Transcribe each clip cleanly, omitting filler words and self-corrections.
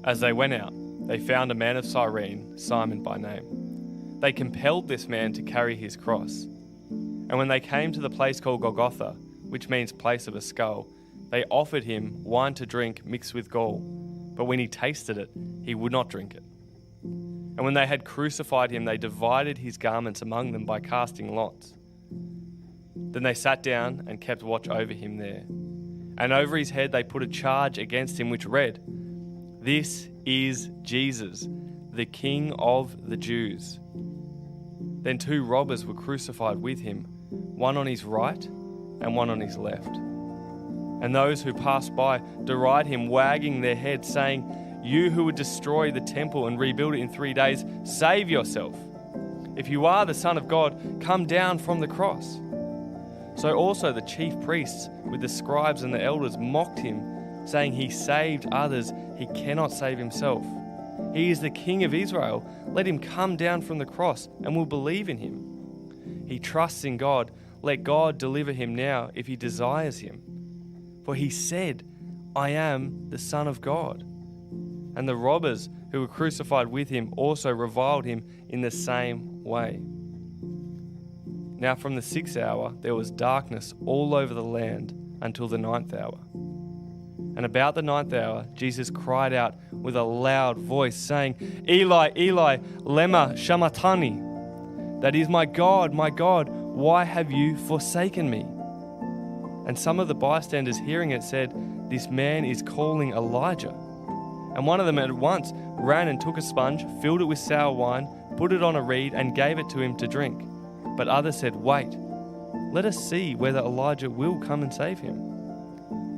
As they went out, they found a man of Cyrene, Simon by name. They compelled this man to carry his cross. And when they came to the place called Golgotha, which means place of a skull, they offered him wine to drink mixed with gall. But when he tasted it, he would not drink it. And when they had crucified him, they divided his garments among them by casting lots. Then they sat down and kept watch over him there. And over his head they put a charge against him which read, "This is Jesus, the King of the Jews." Then 2 robbers were crucified with him, one on his right and one on his left. And those who passed by derided him, wagging their heads, saying, "You who would destroy the temple and rebuild it in 3 days, save yourself. If you are the Son of God, come down from the cross." So also the chief priests with the scribes and the elders mocked him, saying, "He saved others, he cannot save himself. He is the King of Israel. Let him come down from the cross and we'll believe in him. He trusts in God. Let God deliver him now if he desires him. For he said, 'I am the Son of God.'" And the robbers who were crucified with him also reviled him in the same way. Now from the 6th hour there was darkness all over the land until the 9th hour. And about the 9th hour, Jesus cried out with a loud voice, saying, "Eli, Eli, lema shamatani?" That is, my God, why have you forsaken me?" And some of the bystanders hearing it said, "This man is calling Elijah." And one of them at once ran and took a sponge, filled it with sour wine, put it on a reed, and gave it to him to drink. But others said, "Wait, let us see whether Elijah will come and save him."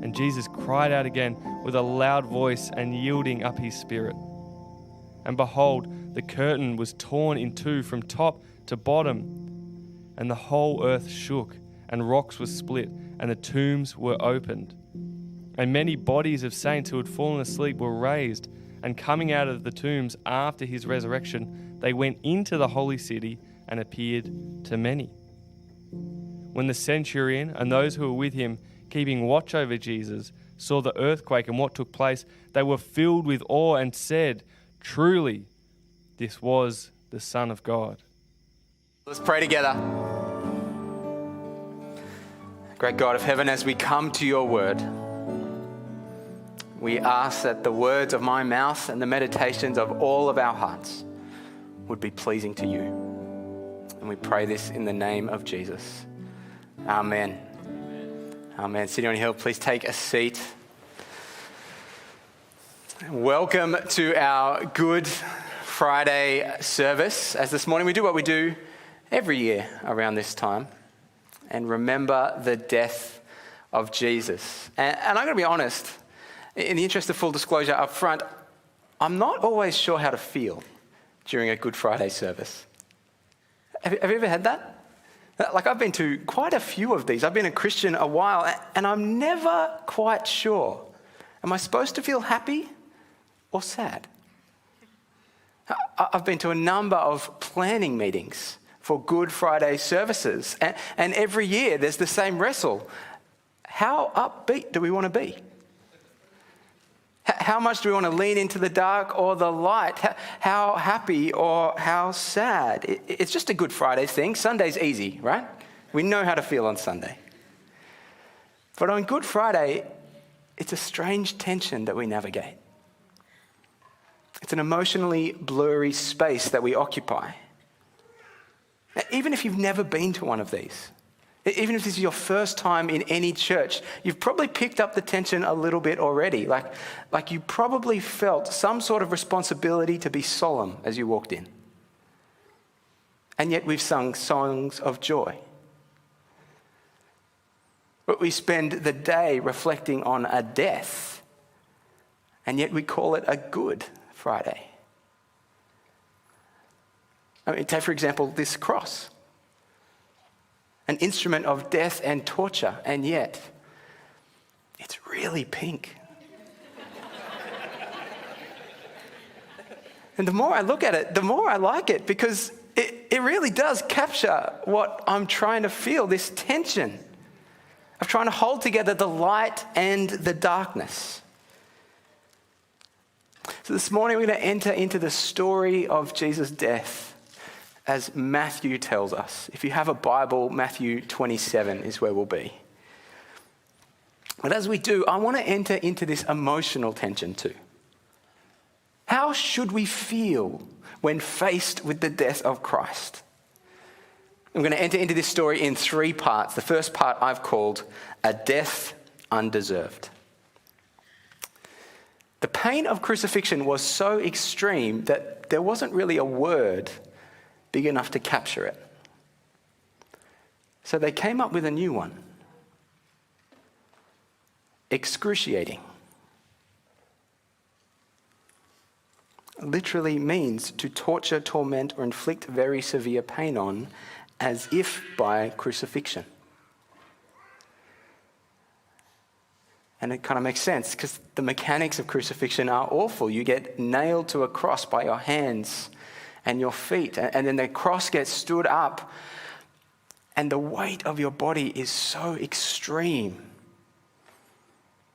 And Jesus cried out again with a loud voice and yielding up his spirit. And behold, the curtain was torn in two from top to bottom, and the whole earth shook, and rocks were split, and the tombs were opened. And many bodies of saints who had fallen asleep were raised, and coming out of the tombs after his resurrection, they went into the holy city and appeared to many. When the centurion and those who were with him, keeping watch over Jesus, saw the earthquake and what took place, they were filled with awe and said, "Truly, this was the Son of God." Let's pray together. Great God of heaven, as we come to your word, we ask that the words of my mouth and the meditations of all of our hearts would be pleasing to you. And we pray this in the name of Jesus. Amen. Amen. City on Hill, please take a seat. Welcome to our Good Friday service. As this morning we do what we do every year around this time and remember the death of Jesus. And I'm going to be honest, in the interest of full disclosure up front, I'm not always sure how to feel during a Good Friday service. Have you ever had that? Like, I've been to quite a few of these. I've been a Christian a while, and I'm never quite sure. Am I supposed to feel happy or sad? I've been to a number of planning meetings for Good Friday services, and every year there's the same wrestle. How upbeat do we want to be? How much do we want to lean into the dark or the light? How happy or how sad? It's just a Good Friday thing. Sunday's easy, right? We know how to feel on Sunday. But on Good Friday, it's a strange tension that we navigate. It's an emotionally blurry space that we occupy. Even if you've never been to one of these, even if this is your first time in any church, you've probably picked up the tension a little bit already. Like you probably felt some sort of responsibility to be solemn as you walked in. And yet we've sung songs of joy. But we spend the day reflecting on a death, and yet we call it a Good Friday. I mean, take for example this cross. An instrument of death and torture, and yet it's really pink. And the more I look at it, the more I like it, because it really does capture what I'm trying to feel, this tension of trying to hold together the light and the darkness. So this morning we're going to enter into the story of Jesus' death as Matthew tells us. If you have a Bible, Matthew 27 is where we'll be. But as we do, I want to enter into this emotional tension too. How should we feel when faced with the death of Christ? I'm going to enter into this story in 3 parts. The first part I've called a death undeserved. The pain of crucifixion was so extreme that there wasn't really a word big enough to capture it. So they came up with a new one. Excruciating. Literally means to torture, torment, or inflict very severe pain on, as if by crucifixion. And it kind of makes sense because the mechanics of crucifixion are awful. You get nailed to a cross by your hands and your feet, and then the cross gets stood up, and the weight of your body is so extreme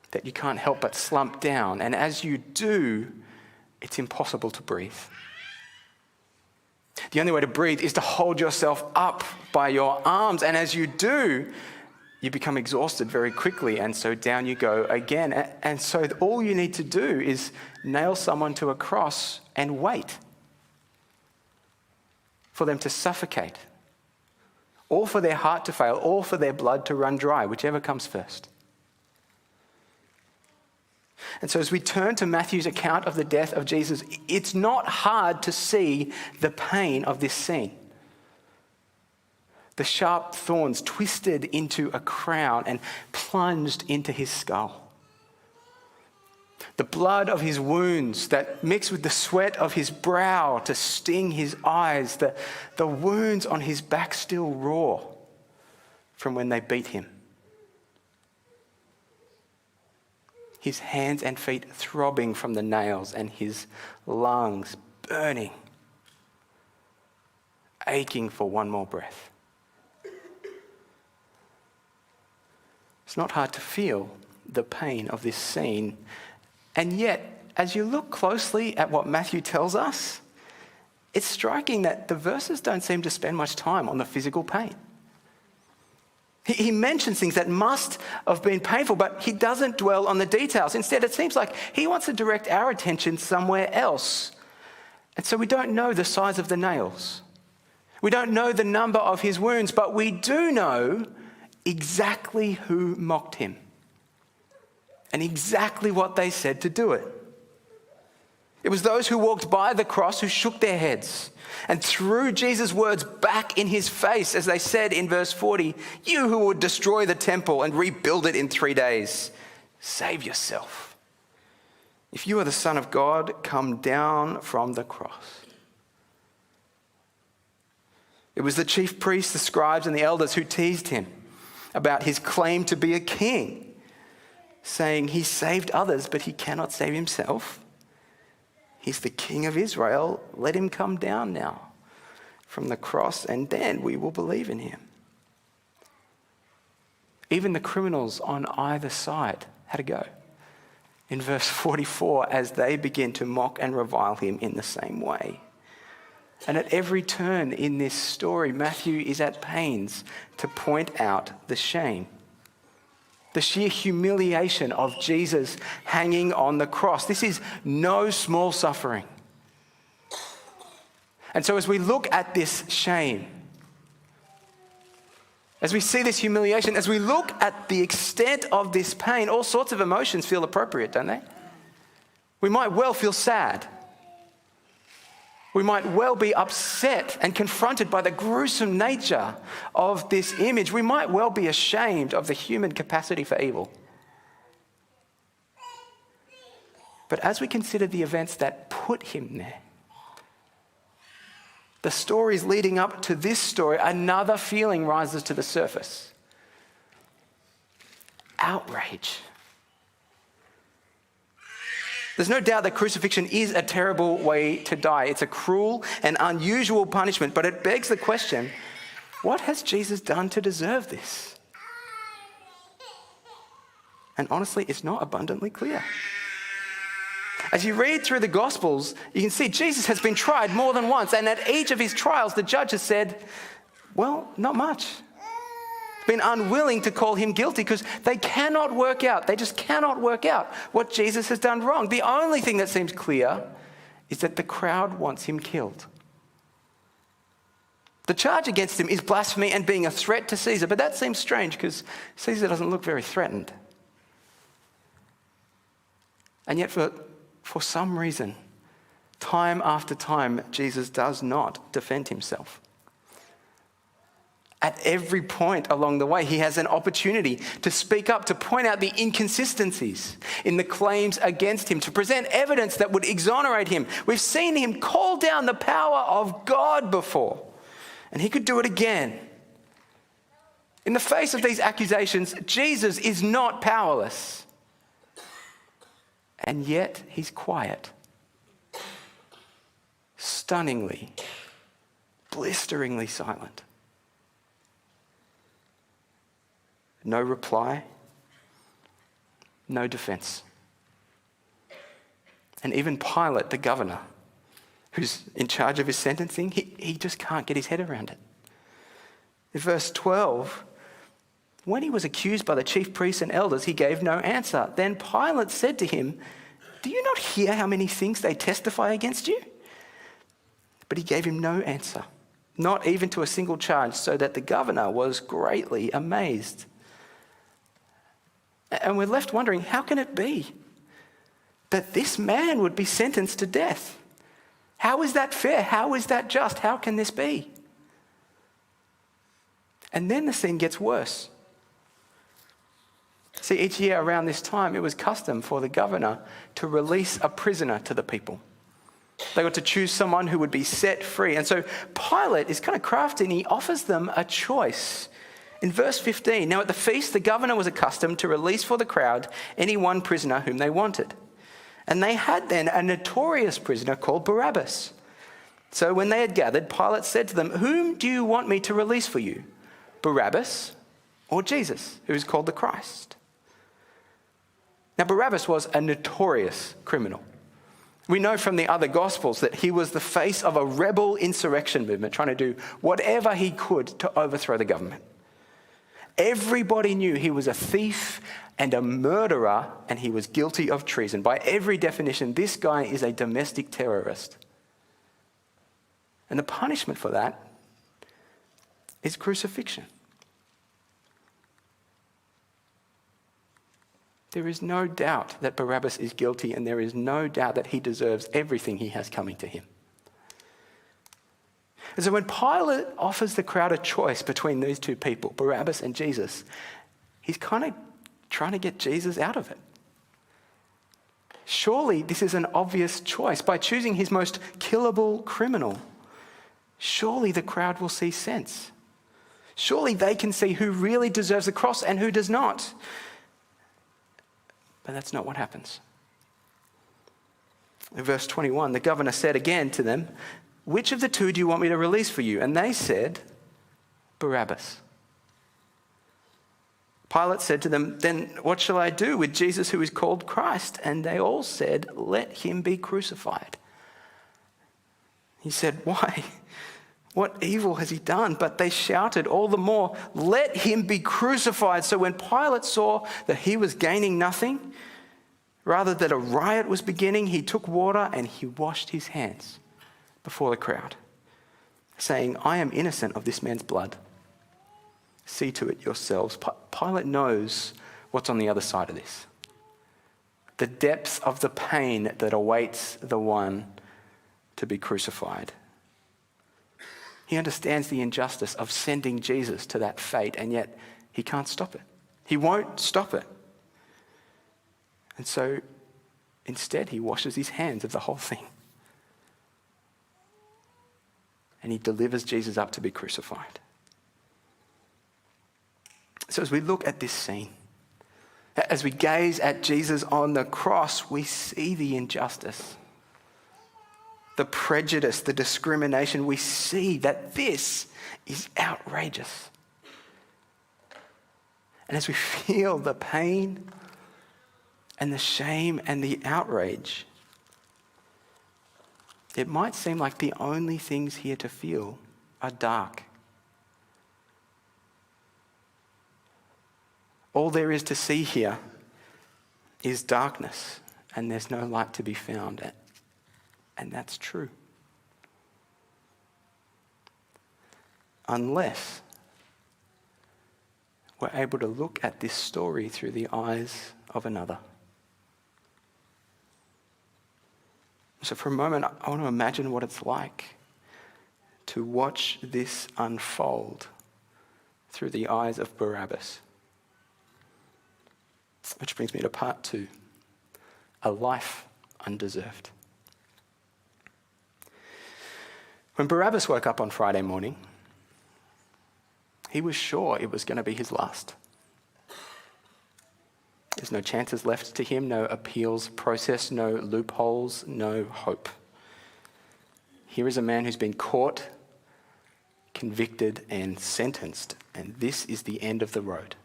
that you can't help but slump down. And as you do, it's impossible to breathe. The only way to breathe is to hold yourself up by your arms. And as you do, you become exhausted very quickly. And so down you go again. And so all you need to do is nail someone to a cross and wait for them to suffocate, or for their heart to fail, or for their blood to run dry, whichever comes first. And so as we turn to Matthew's account of the death of Jesus, it's not hard to see the pain of this scene. The sharp thorns twisted into a crown and plunged into his skull. The blood of his wounds that mixed with the sweat of his brow to sting his eyes. The wounds on his back still raw from when they beat him. His hands and feet throbbing from the nails, and his lungs burning, aching for one more breath. It's not hard to feel the pain of this scene. And yet, as you look closely at what Matthew tells us, it's striking that the verses don't seem to spend much time on the physical pain. He mentions things that must have been painful, but he doesn't dwell on the details. Instead, it seems like he wants to direct our attention somewhere else. And so we don't know the size of the nails. We don't know the number of his wounds, but we do know exactly who mocked him and exactly what they said to do it. It was those who walked by the cross who shook their heads and threw Jesus' words back in his face as they said in verse 40, "You who would destroy the temple and rebuild it in 3 days, save yourself. If you are the Son of God, come down from the cross." It was the chief priests, the scribes, and the elders who teased him about his claim to be a king, saying he saved others, but he cannot save himself. He's the King of Israel. Let him come down now from the cross, and then we will believe in him. Even the criminals on either side had a go. In verse 44, as they begin to mock and revile him in the same way. And at every turn in this story, Matthew is at pains to point out the shame, the sheer humiliation of Jesus hanging on the cross. This is no small suffering. And so as we look at this shame, as we see this humiliation, as we look at the extent of this pain, all sorts of emotions feel appropriate, don't they? We might well feel sad. We might well be upset and confronted by the gruesome nature of this image. We might well be ashamed of the human capacity for evil. But as we consider the events that put him there, the stories leading up to this story, another feeling rises to the surface. Outrage. There's no doubt that crucifixion is a terrible way to die. It's a cruel and unusual punishment, but it begs the question, what has Jesus done to deserve this? And honestly, it's not abundantly clear. As you read through the Gospels, you can see Jesus has been tried more than once, and at each of his trials, the judge has said, well, not much. Been unwilling to call him guilty because they just cannot work out what Jesus has done wrong. The only thing that seems clear is that the crowd wants him killed. The charge against him is blasphemy and being a threat to Caesar, but that seems strange because Caesar doesn't look very threatened. And yet for some reason, time after time, Jesus does not defend himself. At every point along the way, he has an opportunity to speak up, to point out the inconsistencies in the claims against him, to present evidence that would exonerate him. We've seen him call down the power of God before, and he could do it again. In the face of these accusations, Jesus is not powerless. And yet he's quiet. Stunningly, blisteringly silent. No reply, no defense. And even Pilate, the governor, who's in charge of his sentencing, he just can't get his head around it. In verse 12, when he was accused by the chief priests and elders, he gave no answer. Then Pilate said to him, "Do you not hear how many things they testify against you?" But he gave him no answer, not even to a single charge, so that the governor was greatly amazed. And we're left wondering, how can it be that this man would be sentenced to death? How is that fair? How is that just? How can this be? And then the scene gets worse. See, each year around this time, it was custom for the governor to release a prisoner to the people. They got to choose someone who would be set free. And so Pilate is kind of crafty and he offers them a choice. In verse 15, now at the feast, the governor was accustomed to release for the crowd any one prisoner whom they wanted. And they had then a notorious prisoner called Barabbas. So when they had gathered, Pilate said to them, "Whom do you want me to release for you? Barabbas or Jesus, who is called the Christ?" Now Barabbas was a notorious criminal. We know from the other Gospels that he was the face of a rebel insurrection movement trying to do whatever he could to overthrow the government. Everybody knew he was a thief and a murderer, and he was guilty of treason. By every definition, this guy is a domestic terrorist. And the punishment for that is crucifixion. There is no doubt that Barabbas is guilty, and there is no doubt that he deserves everything he has coming to him. And so when Pilate offers the crowd a choice between these two people, Barabbas and Jesus, he's kind of trying to get Jesus out of it. Surely this is an obvious choice. By choosing his most killable criminal, surely the crowd will see sense. Surely they can see who really deserves the cross and who does not. But that's not what happens. In verse 21, the governor said again to them, "Which of the two do you want me to release for you?" And they said, "Barabbas." Pilate said to them, "Then what shall I do with Jesus who is called Christ?" And they all said, "Let him be crucified." He said, "Why? What evil has he done?" But they shouted all the more, "Let him be crucified." So when Pilate saw that he was gaining nothing, rather that a riot was beginning, he took water and he washed his hands before the crowd, saying, "I am innocent of this man's blood. See to it yourselves." Pilate knows what's on the other side of this. The depths of the pain that awaits the one to be crucified. He understands the injustice of sending Jesus to that fate, and yet he can't stop it. He won't stop it. And so instead he washes his hands of the whole thing. And he delivers Jesus up to be crucified. So as we look at this scene, as we gaze at Jesus on the cross, we see the injustice, the prejudice, the discrimination. We see that this is outrageous. And as we feel the pain and the shame and the outrage, it might seem like the only things here to feel are dark. All there is to see here is darkness, and there's no light to be found. And that's true. Unless we're able to look at this story through the eyes of another. So for a moment, I want to imagine what it's like to watch this unfold through the eyes of Barabbas. Which brings me to part 2, a life undeserved. When Barabbas woke up on Friday morning, he was sure it was going to be his last. There's no chances left to him, no appeals process, no loopholes, no hope. Here is a man who's been caught, convicted, and sentenced, and this is the end of the road.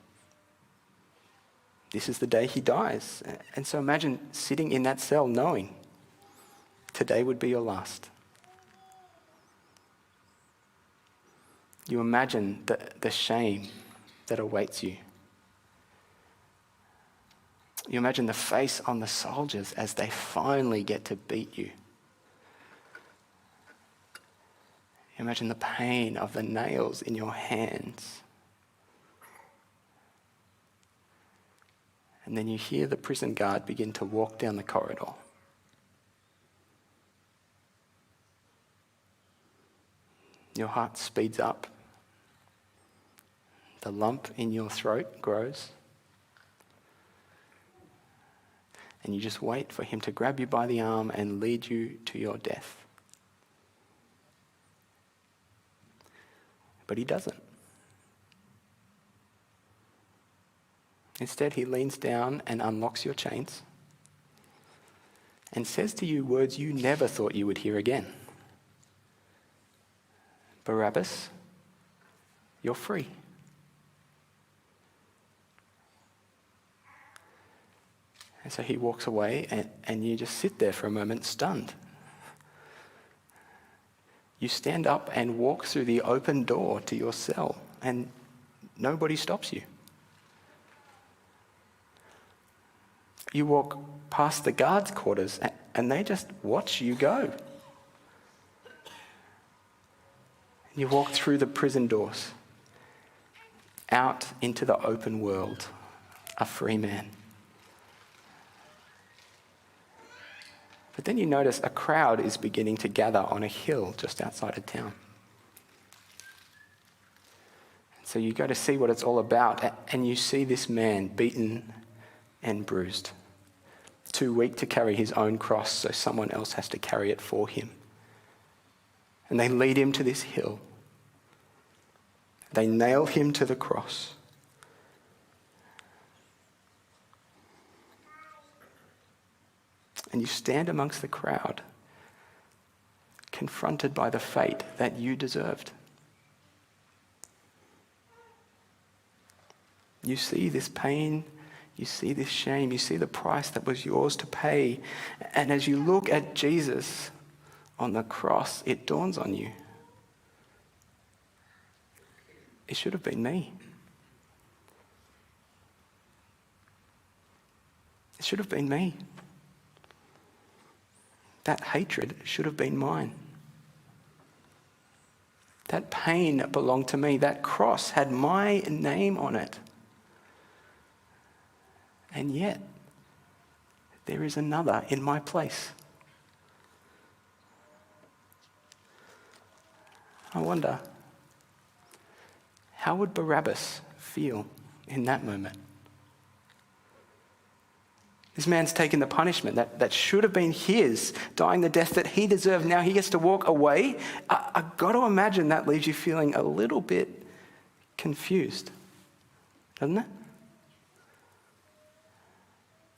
This is the day he dies. And so imagine sitting in that cell knowing today would be your last. You imagine the shame that awaits you. You imagine the face on the soldiers as they finally get to beat you. You imagine the pain of the nails in your hands. And then you hear the prison guard begin to walk down the corridor. Your heart speeds up. The lump in your throat grows. And you just wait for him to grab you by the arm and lead you to your death. But he doesn't. Instead, he leans down and unlocks your chains and says to you words you never thought you would hear again. Barabbas, you're free. And so he walks away and you just sit there for a moment stunned. You stand up and walk through the open door to your cell and nobody stops you. You walk past the guards' quarters and they just watch you go. You walk through the prison doors, out into the open world, a free man. But then you notice a crowd is beginning to gather on a hill just outside of town. So you go to see what it's all about, and you see this man beaten and bruised, too weak to carry his own cross, so someone else has to carry it for him. And they lead him to this hill. They nail him to the cross. And you stand amongst the crowd, confronted by the fate that you deserved. You see this pain, you see this shame, you see the price that was yours to pay. And as you look at Jesus on the cross, it dawns on you. It should have been me. It should have been me. That hatred should have been mine. That pain belonged to me. That cross had my name on it. And yet, there is another in my place. I wonder, how would Barabbas feel in that moment? This man's taken the punishment that should have been his, dying the death that he deserved. Now he gets to walk away. I've got to imagine that leaves you feeling a little bit confused, doesn't it?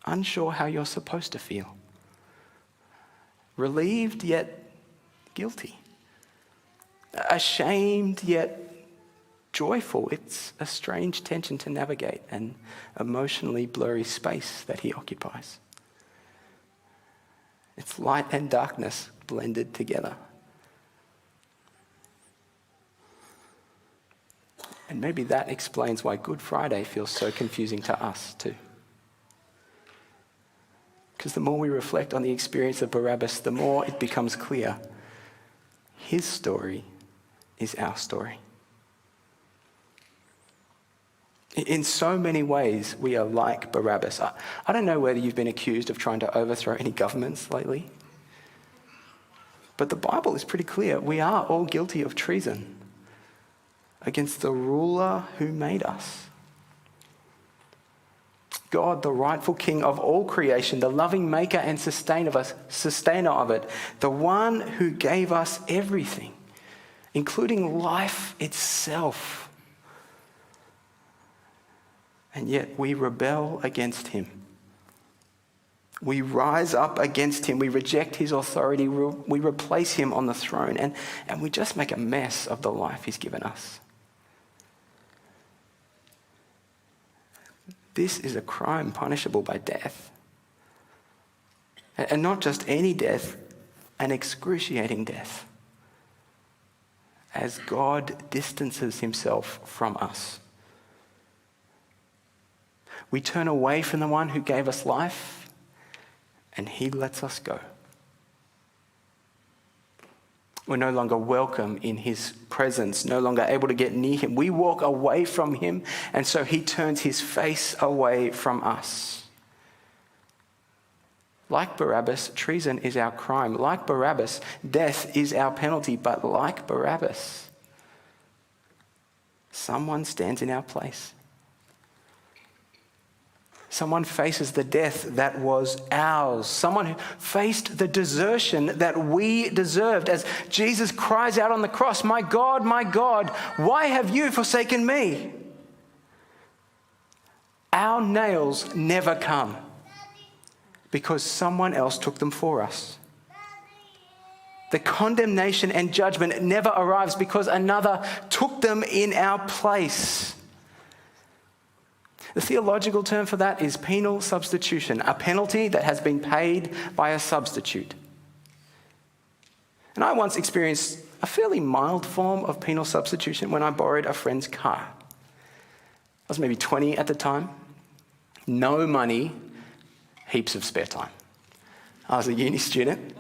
Unsure how you're supposed to feel. Relieved yet guilty. Ashamed yet joyful. It's a strange tension to navigate, an emotionally blurry space that he occupies. It's light and darkness blended together. And maybe that explains why Good Friday feels so confusing to us too. Because the more we reflect on the experience of Barabbas, the more it becomes clear his story is our story. In so many ways, we are like Barabbas. I don't know whether you've been accused of trying to overthrow any governments lately, but the Bible is pretty clear. We are all guilty of treason against the ruler who made us. God, the rightful king of all creation, the loving maker and sustainer of it, the one who gave us everything, including life itself. And yet we rebel against him. We rise up against him. We reject his authority. We replace him on the throne. And we just make a mess of the life he's given us. This is a crime punishable by death. And not just any death, an excruciating death. As God distances himself from us. We turn away from the one who gave us life, and he lets us go. We're no longer welcome in his presence, no longer able to get near him. We walk away from him, and so he turns his face away from us. Like Barabbas, treason is our crime. Like Barabbas, death is our penalty. But like Barabbas, someone stands in our place. Someone faces the death that was ours. Someone who faced the desertion that we deserved. As Jesus cries out on the cross, my God, why have you forsaken me? Our nails never come because someone else took them for us. The condemnation and judgment never arrives because another took them in our place. The theological term for that is penal substitution, a penalty that has been paid by a substitute. And I once experienced a fairly mild form of penal substitution when I borrowed a friend's car. I was maybe 20 at the time, no money, heaps of spare time. I was a uni student,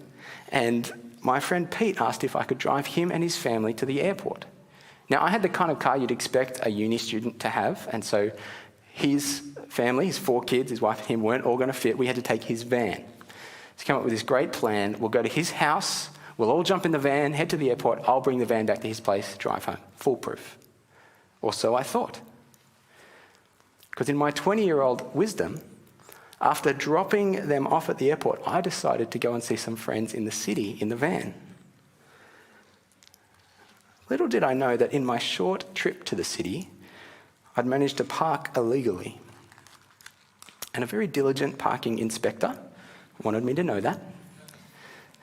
and my friend Pete asked if I could drive him and his family to the airport. Now, I had the kind of car you'd expect a uni student to have, and so his family, his 4 kids, his wife and him weren't all going to fit. We had to take his van. He's come up with this great plan. We'll go to his house. We'll all jump in the van, head to the airport. I'll bring the van back to his place, drive home. Foolproof. Or so I thought. Because in my 20-year-old wisdom, after dropping them off at the airport, I decided to go and see some friends in the city in the van. Little did I know that in my short trip to the city, I'd managed to park illegally. And a very diligent parking inspector wanted me to know that,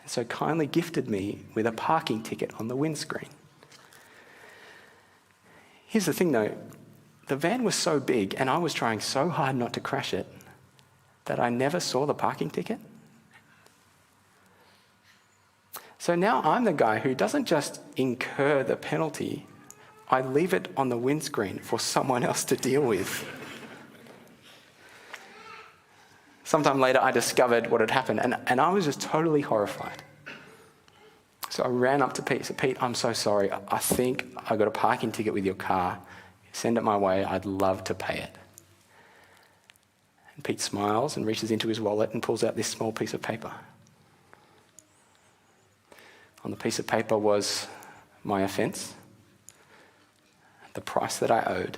and so kindly gifted me with a parking ticket on the windscreen. Here's the thing though, the van was so big and I was trying so hard not to crash it that I never saw the parking ticket. So now I'm the guy who doesn't just incur the penalty, I leave it on the windscreen for someone else to deal with. Sometime later, I discovered what had happened, and I was just totally horrified. So I ran up to Pete and said, Pete, I'm so sorry. I think I got a parking ticket with your car. Send it my way. I'd love to pay it. And Pete smiles and reaches into his wallet and pulls out this small piece of paper. On the piece of paper was my offence, the price that I owed.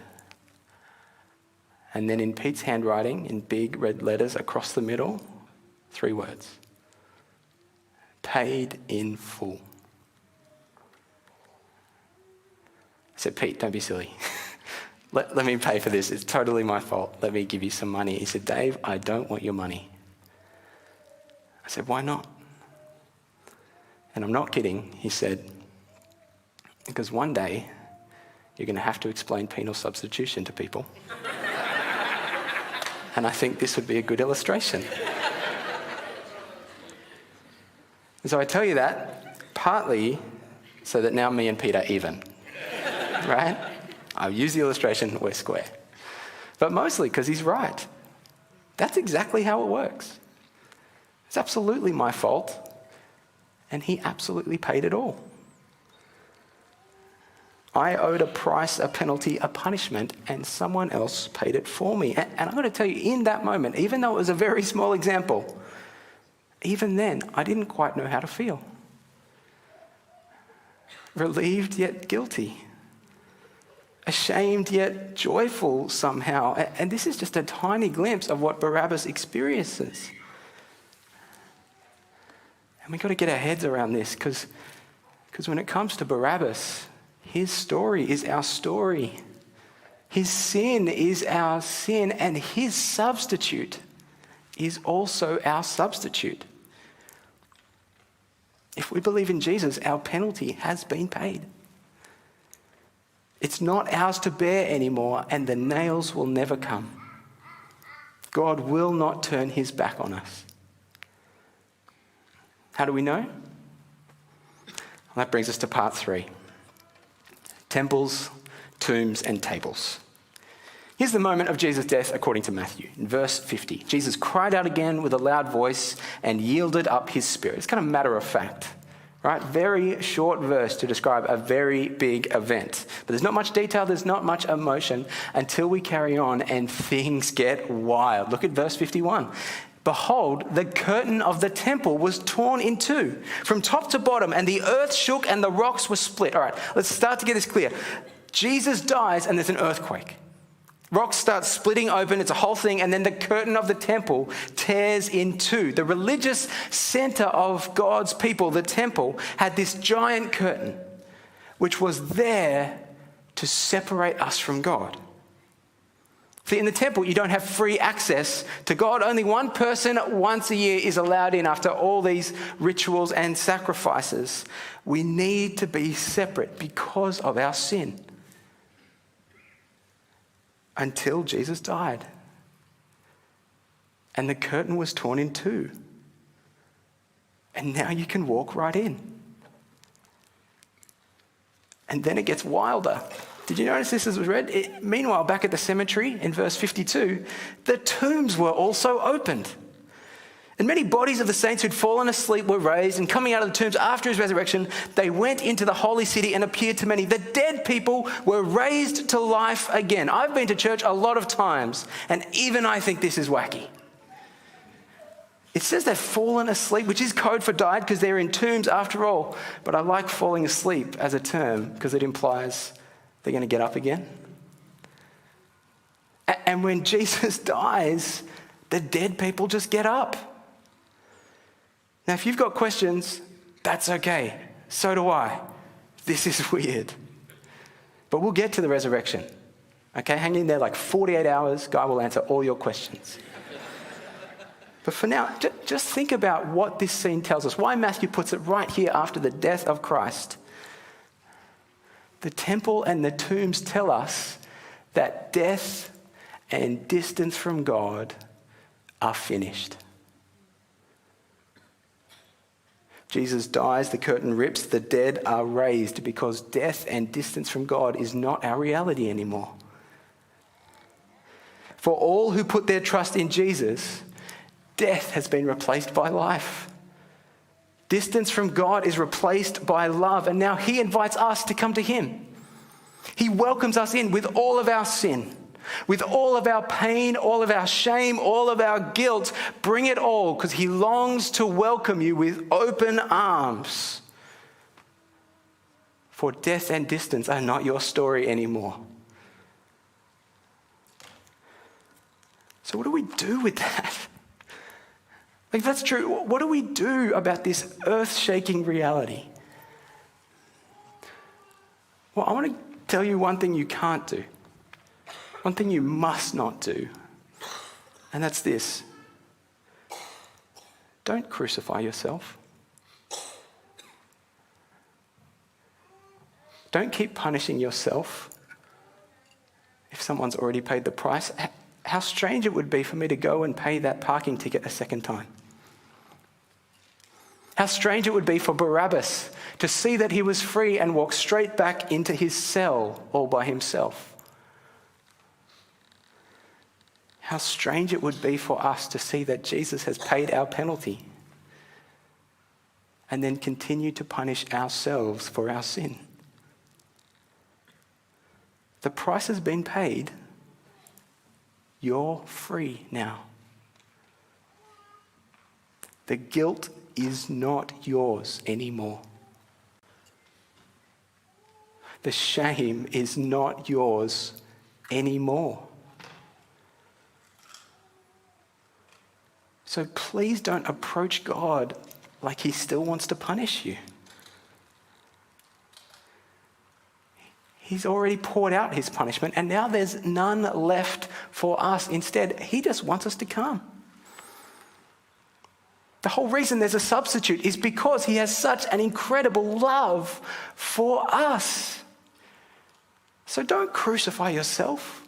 And then in Pete's handwriting, in big red letters across the middle, 3 words. Paid in full. I said, Pete, don't be silly. let me pay for this. It's totally my fault. Let me give you some money. He said, Dave, I don't want your money. I said, why not? And I'm not kidding. He said, because one day you're going to have to explain penal substitution to people. And I think this would be a good illustration. And so I tell you that partly so that now me and Pete are even, right? I'll use the illustration, we're square. But mostly because he's right. That's exactly how it works. It's absolutely my fault, and he absolutely paid it all. I owed a price, a penalty, a punishment, and someone else paid it for me. And I'm going to tell you, in that moment, even though it was a very small example, even then, I didn't quite know how to feel. Relieved yet guilty. Ashamed yet joyful somehow. And this is just a tiny glimpse of what Barabbas experiences. And we've got to get our heads around this because when it comes to Barabbas, his story is our story. His sin is our sin, and his substitute is also our substitute. If we believe in Jesus, our penalty has been paid. It's not ours to bear anymore, and the nails will never come. God will not turn his back on us. How do we know? Well, that brings us to part 3. Temples, tombs, and tables. Here's the moment of Jesus' death according to Matthew. In verse 50, Jesus cried out again with a loud voice and yielded up his spirit. It's kind of matter of fact, right? Very short verse to describe a very big event. But there's not much detail, there's not much emotion until we carry on and things get wild. Look at verse 51. Behold, the curtain of the temple was torn in two, from top to bottom, and the earth shook and the rocks were split. All right, let's start to get this clear. Jesus dies and there's an earthquake. Rocks start splitting open, it's a whole thing, and then the curtain of the temple tears in two. The religious center of God's people, the temple, had this giant curtain which was there to separate us from God. See, in the temple, you don't have free access to God. Only one person once a year is allowed in after all these rituals and sacrifices. We need to be separate because of our sin. Until Jesus died. And the curtain was torn in two. And now you can walk right in. And then it gets wilder. Did you notice this as was read? Meanwhile, back at the cemetery in verse 52, the tombs were also opened. And many bodies of the saints who'd fallen asleep were raised, and coming out of the tombs after his resurrection, they went into the holy city and appeared to many. The dead people were raised to life again. I've been to church a lot of times, and even I think this is wacky. It says they've fallen asleep, which is code for died because they're in tombs after all. But I like falling asleep as a term because it implies they're going to get up again. And when Jesus dies, the dead people just get up. Now, if you've got questions, that's okay. So do I. This is weird. But we'll get to the resurrection. Okay, hang in there like 48 hours. God will answer all your questions. But for now, just think about what this scene tells us. Why Matthew puts it right here after the death of Christ. The temple and the tombs tell us that death and distance from God are finished. Jesus dies, the curtain rips, the dead are raised because death and distance from God is not our reality anymore. For all who put their trust in Jesus, death has been replaced by life. Distance from God is replaced by love, and now he invites us to come to him. He welcomes us in with all of our sin, with all of our pain, all of our shame, all of our guilt. Bring it all, because he longs to welcome you with open arms. For death and distance are not your story anymore. So what do we do with that? Like, if that's true, what do we do about this earth-shaking reality? Well, I want to tell you one thing you can't do. One thing you must not do. And that's this. Don't crucify yourself. Don't keep punishing yourself if someone's already paid the price. How strange it would be for me to go and pay that parking ticket a second time. How strange it would be for Barabbas to see that he was free and walk straight back into his cell all by himself. How strange it would be for us to see that Jesus has paid our penalty and then continue to punish ourselves for our sin. The price has been paid. You're free now. The guilt is not yours anymore. The shame is not yours anymore. So please don't approach God like he still wants to punish you. He's already poured out his punishment, and now there's none left for us. Instead, he just wants us to come. The whole reason there's a substitute is because he has such an incredible love for us. So don't crucify yourself.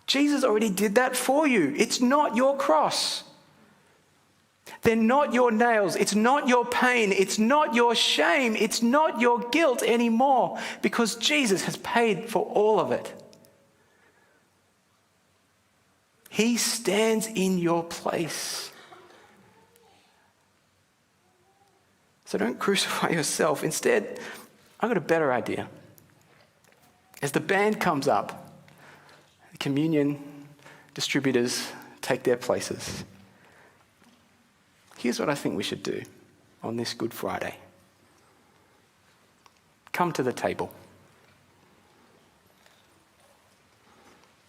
Jesus already did that for you. It's not your cross. They're not your nails. It's not your pain. It's not your shame. It's not your guilt anymore, because Jesus has paid for all of it. He stands in your place. So don't crucify yourself. Instead, I've got a better idea. As the band comes up, the communion distributors take their places. Here's what I think we should do on this Good Friday. Come to the table.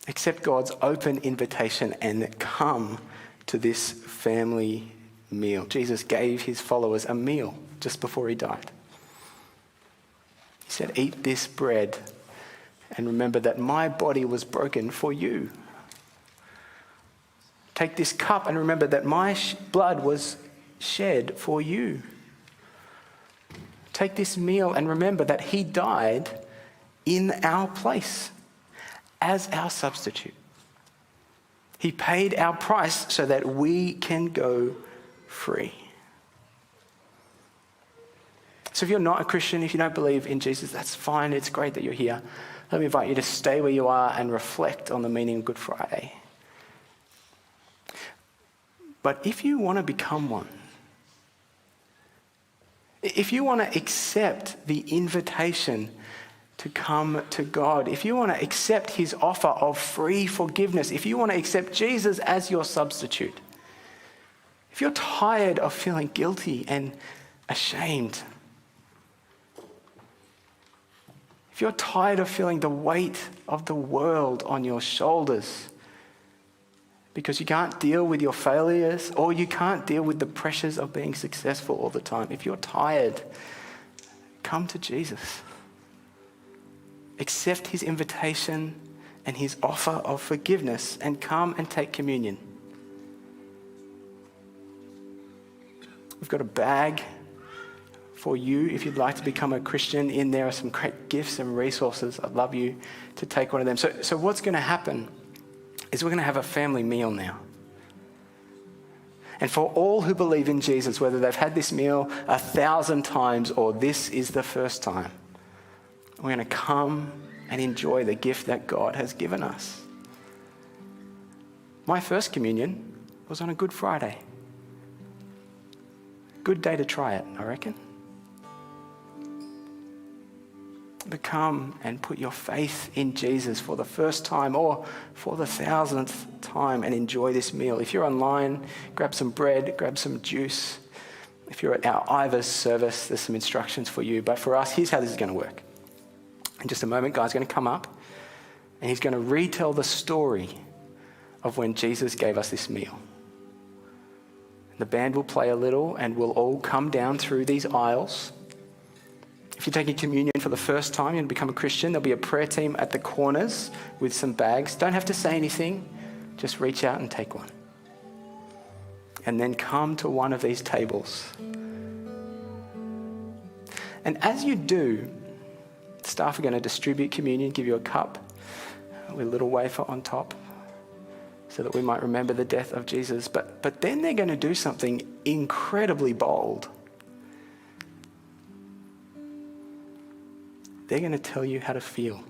Accept God's open invitation and come to this family meal. Jesus gave his followers a meal just before he died. He said, "Eat this bread and remember that my body was broken for you. Take this cup and remember that my blood was shed for you. Take this meal and remember that he died in our place as our substitute. He paid our price so that we can go free." So if you're not a Christian, if you don't believe in Jesus, that's fine. It's great that you're here. Let me invite you to stay where you are and reflect on the meaning of Good Friday. But if you want to become one, if you want to accept the invitation to come to God, if you want to accept his offer of free forgiveness, if you want to accept Jesus as your substitute, if you're tired of feeling guilty and ashamed, if you're tired of feeling the weight of the world on your shoulders because you can't deal with your failures or you can't deal with the pressures of being successful all the time, if you're tired, come to Jesus. Accept his invitation and his offer of forgiveness and come and take communion. We've got a bag for you if you'd like to become a Christian. In there are some great gifts and resources. I'd love you to take one of them. So what's going to happen is we're going to have a family meal now. And for all who believe in Jesus, whether they've had this meal 1,000 times or this is the first time, we're going to come and enjoy the gift that God has given us. My first communion was on a Good Friday. Good day to try it, I reckon. But come and put your faith in Jesus for the first time or for the 1,000th time and enjoy this meal. If you're online, grab some bread, grab some juice. If you're at our Ivers service, there's some instructions for you. But for us, here's how this is going to work. In just a moment, Guy's going to come up and he's going to retell the story of when Jesus gave us this meal. The band will play a little and we'll all come down through these aisles. If you're taking communion for the first time, you're going to become a Christian, there'll be a prayer team at the corners with some bags. Don't have to say anything. Just reach out and take one. And then come to one of these tables. And as you do, staff are going to distribute communion, give you a cup with a little wafer on top so that we might remember the death of Jesus. But then they're going to do something incredibly bold. they're going to tell you how to feel.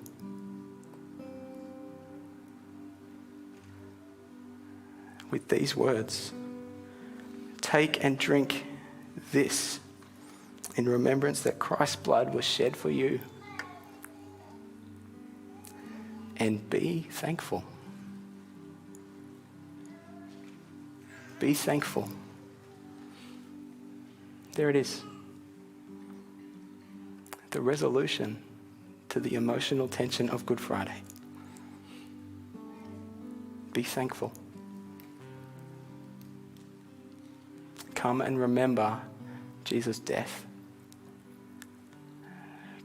With these words, take and drink this in remembrance that Christ's blood was shed for you. And be thankful. Be thankful. There it is. The resolution to the emotional tension of Good Friday. Be thankful. Come and remember Jesus' death.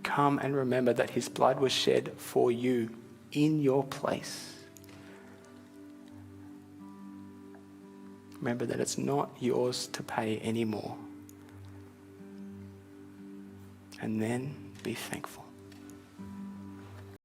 Come and remember that his blood was shed for you in your place. Remember that it's not yours to pay anymore. And then be thankful.